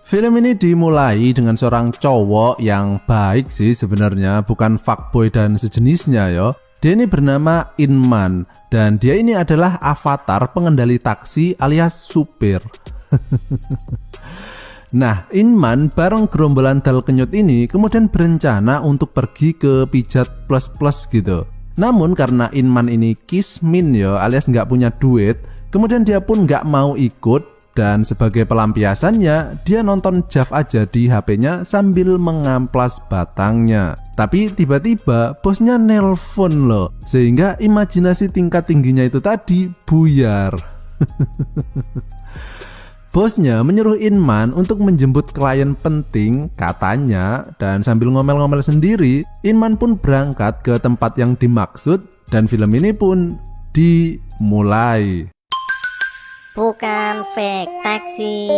Film ini dimulai dengan seorang cowok yang baik sih sebenarnya, bukan fuckboy dan sejenisnya yo. Dia ini bernama Inman dan dia ini adalah avatar pengendali taksi alias supir. Nah, Inman bareng gerombolan dal kenyut ini kemudian berencana untuk pergi ke pijat plus-plus gitu. Namun karena Inman ini kismin yo alias nggak punya duit, kemudian dia pun nggak mau ikut. Dan sebagai pelampiasannya, dia nonton JAV aja di HP-nya sambil mengamplas batangnya. Tapi tiba-tiba bosnya nelpon loh, sehingga imajinasi tingkat tingginya itu tadi buyar. Bosnya menyuruh Inman untuk menjemput klien penting katanya, dan sambil ngomel-ngomel sendiri, Inman pun berangkat ke tempat yang dimaksud dan film ini pun dimulai. Bukan fake taksi.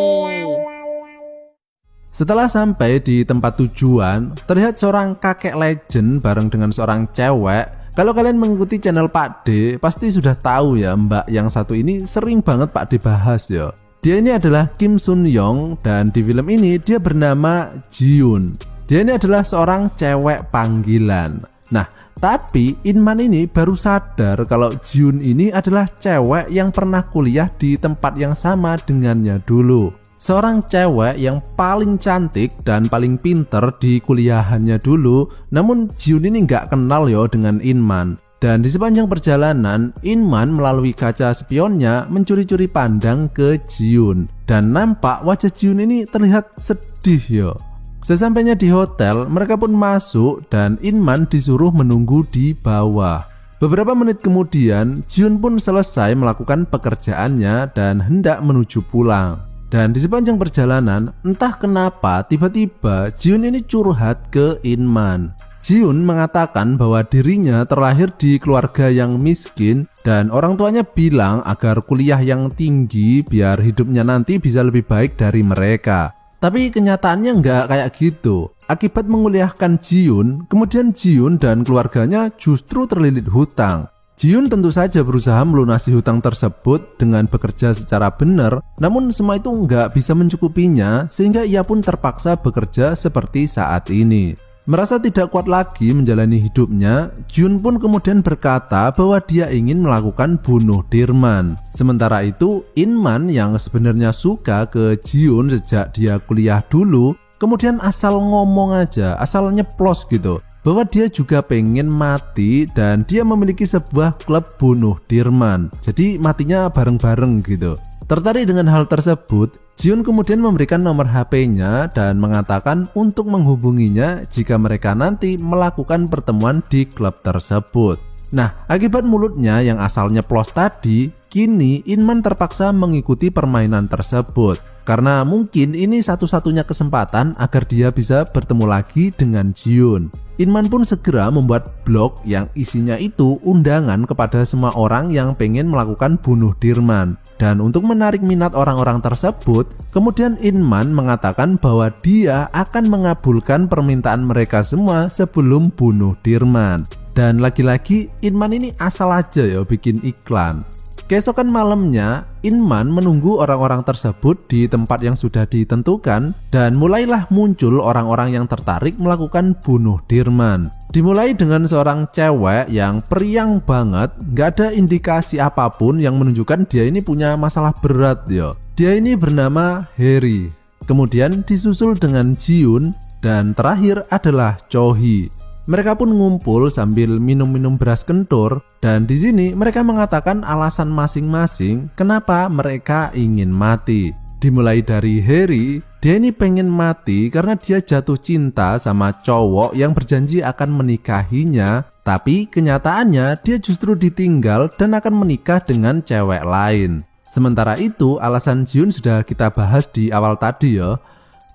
Setelah sampai di tempat tujuan, terlihat seorang kakek legend bareng dengan seorang cewek. Kalau kalian mengikuti channel Pak D, pasti sudah tahu ya, mbak yang satu ini sering banget Pak D bahas ya. Dia ini adalah Kim Sun Young dan di film ini dia bernama Jiun. Dia ini adalah seorang cewek panggilan. Nah, tapi Inman ini baru sadar kalau Jiun ini adalah cewek yang pernah kuliah di tempat yang sama dengannya dulu. Seorang cewek yang paling cantik dan paling pinter di kuliahannya dulu. Namun Jiun ini nggak kenal yo dengan Inman. Dan di sepanjang perjalanan, Inman melalui kaca spionnya mencuri-curi pandang ke Jiun. Dan nampak wajah Jiun ini terlihat sedih yo. Sesampainya di hotel, mereka pun masuk dan Inman disuruh menunggu di bawah. Beberapa menit kemudian, Jiun pun selesai melakukan pekerjaannya dan hendak menuju pulang. Dan di sepanjang perjalanan, entah kenapa tiba-tiba Jiun ini curhat ke Inman. Jiun mengatakan bahwa dirinya terlahir di keluarga yang miskin dan orang tuanya bilang agar kuliah yang tinggi biar hidupnya nanti bisa lebih baik dari mereka. Tapi kenyataannya nggak kayak gitu. Akibat menguliahkan Jiun, kemudian Jiun dan keluarganya justru terlilit hutang. Jiun tentu saja berusaha melunasi hutang tersebut dengan bekerja secara benar, namun semua itu nggak bisa mencukupinya sehingga ia pun terpaksa bekerja seperti saat ini. Merasa tidak kuat lagi menjalani hidupnya, Jiun pun kemudian berkata bahwa dia ingin melakukan bunuh Dirman. Sementara itu, Inman yang sebenarnya suka ke Jiun sejak dia kuliah dulu, kemudian asal ngomong aja, asal nyeplos gitu, bahwa dia juga pengen mati dan dia memiliki sebuah klub bunuh Dirman. Jadi matinya bareng-bareng gitu. Tertarik dengan hal tersebut, Jiun kemudian memberikan nomor HP-nya dan mengatakan untuk menghubunginya jika mereka nanti melakukan pertemuan di klub tersebut. Nah, akibat mulutnya yang asalnya nyeplos tadi, kini Inman terpaksa mengikuti permainan tersebut. Karena mungkin ini satu-satunya kesempatan agar dia bisa bertemu lagi dengan Jiun. Inman pun segera membuat blog yang isinya itu undangan kepada semua orang yang pengen melakukan bunuh Dirman. Dan untuk menarik minat orang-orang tersebut, kemudian Inman mengatakan bahwa dia akan mengabulkan permintaan mereka semua sebelum bunuh Dirman. Dan lagi-lagi Inman ini asal aja ya bikin iklan. Keesokan malamnya, Inman menunggu orang-orang tersebut di tempat yang sudah ditentukan dan mulailah muncul orang-orang yang tertarik melakukan bunuh Dirman. Dimulai dengan seorang cewek yang periang banget, gak ada indikasi apapun yang menunjukkan dia ini punya masalah berat yo. Dia ini bernama Harry. Kemudian disusul dengan Jiun dan terakhir adalah Chohee. Mereka pun ngumpul sambil minum-minum beras kentur dan di sini mereka mengatakan alasan masing-masing kenapa mereka ingin mati. Dimulai dari Harry, dia ini pengen mati karena dia jatuh cinta sama cowok yang berjanji akan menikahinya, tapi kenyataannya dia justru ditinggal dan akan menikah dengan cewek lain. Sementara itu alasan Jiun sudah kita bahas di awal tadi ya.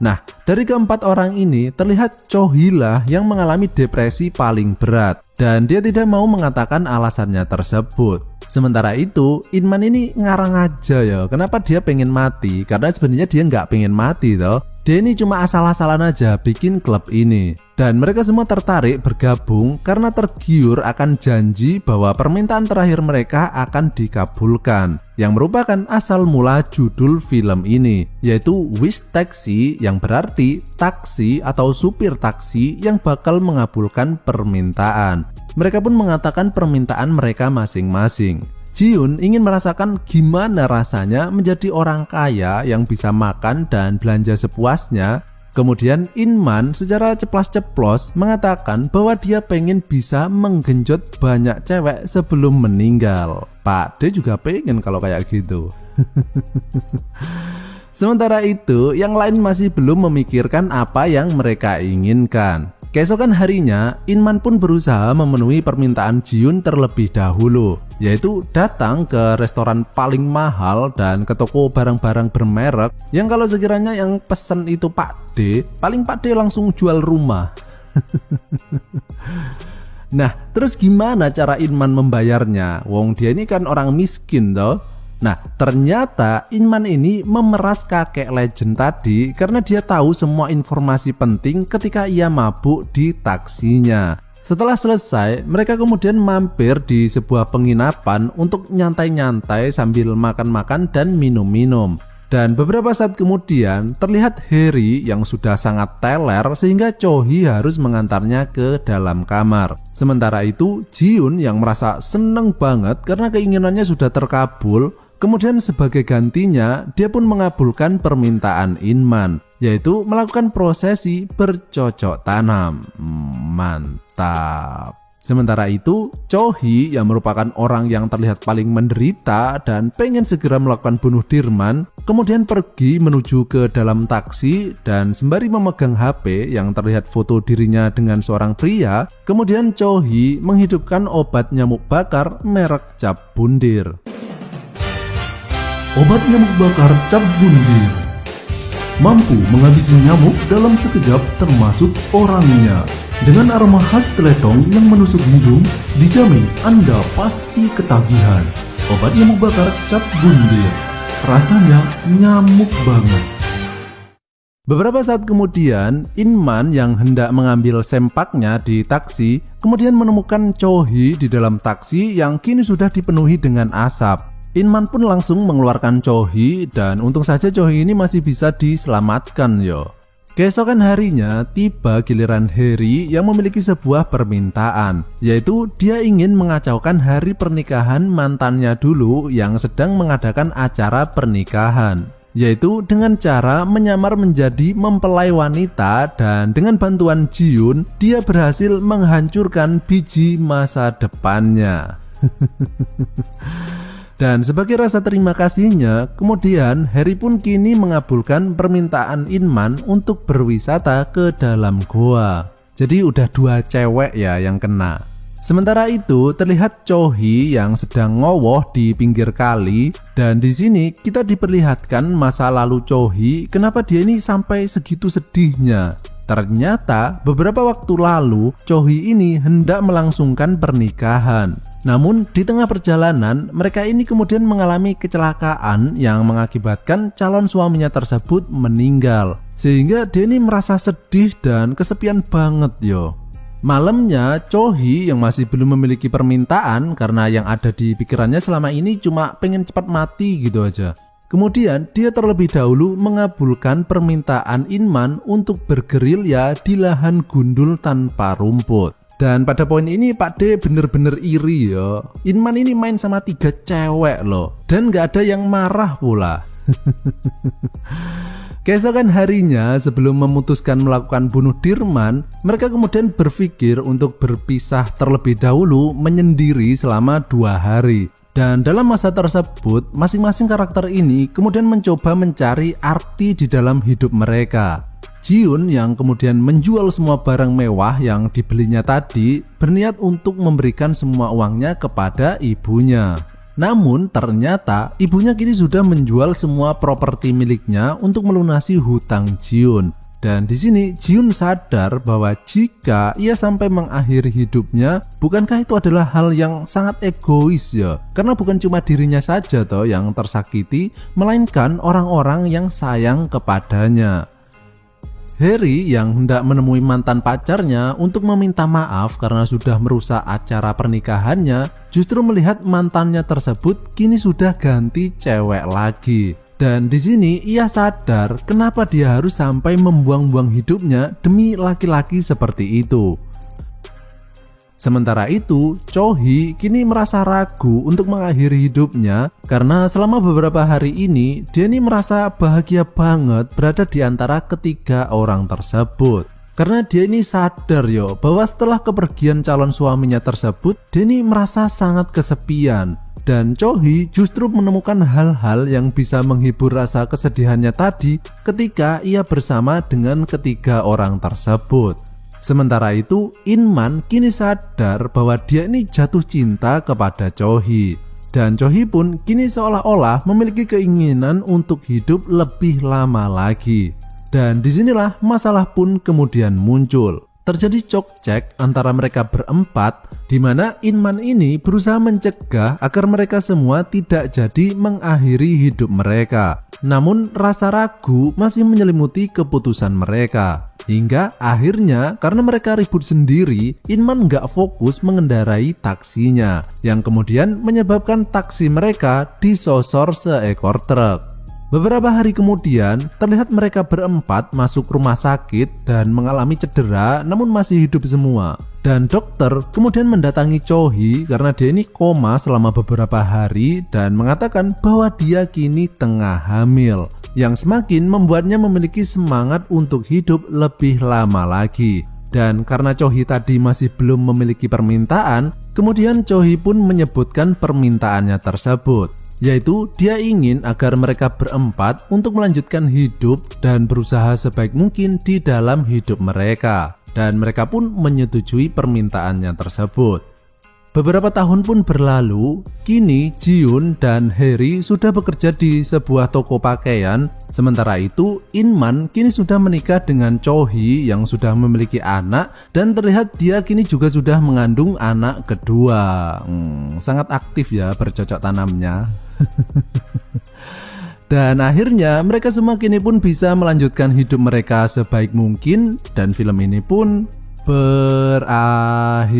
Nah, dari keempat orang ini terlihat Chohee lah yang mengalami depresi paling berat dan dia tidak mau mengatakan alasannya tersebut. Sementara itu, Inman ini ngarang aja ya, kenapa dia pengen mati, karena sebenarnya dia nggak pengen mati toh. Dia ini cuma asal-asalan aja bikin klub ini. Dan mereka semua tertarik bergabung karena tergiur akan janji bahwa permintaan terakhir mereka akan dikabulkan. yang merupakan asal mula judul film ini, yaitu Wish Taxi yang berarti taksi atau supir taksi yang bakal mengabulkan permintaan. Mereka pun mengatakan permintaan mereka masing-masing. Jiun ingin merasakan gimana rasanya menjadi orang kaya yang bisa makan dan belanja sepuasnya. Kemudian Inman secara ceplas-ceplos mengatakan bahwa dia pengen bisa menggenjot banyak cewek sebelum meninggal. Pak D juga pengen kalau kayak gitu. Sementara itu, yang lain masih belum memikirkan apa yang mereka inginkan. Keesokan harinya, Inman pun berusaha memenuhi permintaan Jiun terlebih dahulu, yaitu datang ke restoran paling mahal dan ke toko barang-barang bermerek yang kalau sekiranya yang pesen itu Pak D, paling Pak D langsung jual rumah. Nah, terus gimana cara Inman membayarnya? Wong dia ini kan orang miskin toh. Nah, ternyata Inman ini memeras kakek legend tadi karena dia tahu semua informasi penting ketika ia mabuk di taksinya. Setelah selesai, mereka kemudian mampir di sebuah penginapan untuk nyantai-nyantai sambil makan-makan dan minum-minum. Dan beberapa saat kemudian terlihat Harry yang sudah sangat teler sehingga Chohee harus mengantarnya ke dalam kamar. Sementara itu Jiun yang merasa seneng banget karena keinginannya sudah terkabul. Kemudian sebagai gantinya, dia pun mengabulkan permintaan Inman, yaitu melakukan prosesi bercocok tanam. Mantap. Sementara itu, Chohee yang merupakan orang yang terlihat paling menderita dan pengen segera melakukan bunuh Dirman, kemudian pergi menuju ke dalam taksi dan sembari memegang HP yang terlihat foto dirinya dengan seorang pria, kemudian Chohee menghidupkan obat nyamuk bakar merek Cap Bundir. Obat nyamuk bakar Cap Bundir mampu menghabisi nyamuk dalam sekejap termasuk orangnya. Dengan aroma khas teletong yang menusuk hidung, dijamin Anda pasti ketagihan. Obat nyamuk bakar Cap Bundir, rasanya nyamuk banget. Beberapa saat kemudian, Inman yang hendak mengambil sempaknya di taksi kemudian menemukan Chohee di dalam taksi yang kini sudah dipenuhi dengan asap. Inman pun langsung mengeluarkan Chohee dan untung saja Chohee ini masih bisa diselamatkan yo. Keesokan harinya tiba giliran Harry yang memiliki sebuah permintaan, yaitu dia ingin mengacaukan hari pernikahan mantannya dulu yang sedang mengadakan acara pernikahan, yaitu dengan cara menyamar menjadi mempelai wanita dan dengan bantuan Jiun dia berhasil menghancurkan biji masa depannya. Dan sebagai rasa terima kasihnya, kemudian Harry pun kini mengabulkan permintaan Inman untuk berwisata ke dalam goa. Jadi udah 2 cewek ya yang kena. Sementara itu terlihat Chohee yang sedang ngowoh di pinggir kali dan di sini kita diperlihatkan masa lalu Chohee kenapa dia ini sampai segitu sedihnya. Ternyata beberapa waktu lalu Chohee ini hendak melangsungkan pernikahan. Namun di tengah perjalanan mereka ini kemudian mengalami kecelakaan yang mengakibatkan calon suaminya tersebut meninggal. Sehingga dia ini merasa sedih dan kesepian banget yo. Malamnya Chohee yang masih belum memiliki permintaan karena yang ada di pikirannya selama ini cuma pengen cepat mati gitu aja. Kemudian dia terlebih dahulu mengabulkan permintaan Inman untuk bergerilya di lahan gundul tanpa rumput. Dan pada poin ini Pak D bener-bener iri ya. Inman ini main sama 3 cewek loh. Dan gak ada yang marah pula. Keesokan harinya sebelum memutuskan melakukan bunuh Dirman, mereka kemudian berpikir untuk berpisah terlebih dahulu menyendiri selama 2 hari. Dan dalam masa tersebut, masing-masing karakter ini kemudian mencoba mencari arti di dalam hidup mereka. Jiun yang kemudian menjual semua barang mewah yang dibelinya tadi, berniat untuk memberikan semua uangnya kepada ibunya. Namun ternyata ibunya kini sudah menjual semua properti miliknya untuk melunasi hutang Jiun. Dan di sini Jiun sadar bahwa jika ia sampai mengakhiri hidupnya, bukankah itu adalah hal yang sangat egois ya? Karena bukan cuma dirinya saja toh yang tersakiti, melainkan orang-orang yang sayang kepadanya. Harry yang hendak menemui mantan pacarnya untuk meminta maaf karena sudah merusak acara pernikahannya, justru melihat mantannya tersebut kini sudah ganti cewek lagi. Dan di sini ia sadar kenapa dia harus sampai membuang-buang hidupnya demi laki-laki seperti itu. Sementara itu, Cho-hee kini merasa ragu untuk mengakhiri hidupnya karena selama beberapa hari ini dia ini merasa bahagia banget berada di antara ketiga orang tersebut. Karena dia ini sadar bahwa setelah kepergian calon suaminya tersebut, dia ini merasa sangat kesepian. Dan Cho-hee justru menemukan hal-hal yang bisa menghibur rasa kesedihannya tadi ketika ia bersama dengan ketiga orang tersebut. Sementara itu, In-man kini sadar bahwa dia ini jatuh cinta kepada Cho-hee. Dan Cho-hee pun kini seolah-olah memiliki keinginan untuk hidup lebih lama lagi. Dan disinilah masalah pun kemudian muncul. Terjadi cekcok antara mereka berempat, di mana In-man ini berusaha mencegah agar mereka semua tidak jadi mengakhiri hidup mereka. Namun rasa ragu masih menyelimuti keputusan mereka. Hingga akhirnya karena mereka ribut sendiri, In-man nggak fokus mengendarai taksinya, yang kemudian menyebabkan taksi mereka disosor seekor truk. Beberapa hari kemudian, terlihat mereka berempat masuk rumah sakit dan mengalami cedera namun masih hidup semua. Dan dokter kemudian mendatangi Cho-hee karena dia ini koma selama beberapa hari dan mengatakan bahwa dia kini tengah hamil, yang semakin membuatnya memiliki semangat untuk hidup lebih lama lagi. Dan karena Cho-hee tadi masih belum memiliki permintaan, kemudian Cho-hee pun menyebutkan permintaannya tersebut, yaitu dia ingin agar mereka berempat untuk melanjutkan hidup dan berusaha sebaik mungkin di dalam hidup mereka. Dan mereka pun menyetujui permintaannya tersebut. Beberapa tahun pun berlalu, kini Ji-yoon dan Harry sudah bekerja di sebuah toko pakaian. Sementara itu, In-man kini sudah menikah dengan Cho-hee yang sudah memiliki anak, dan terlihat dia kini juga sudah mengandung anak kedua. Sangat aktif ya bercocok tanamnya. Dan akhirnya mereka semua kini pun bisa melanjutkan hidup mereka sebaik mungkin, dan film ini pun berakhir.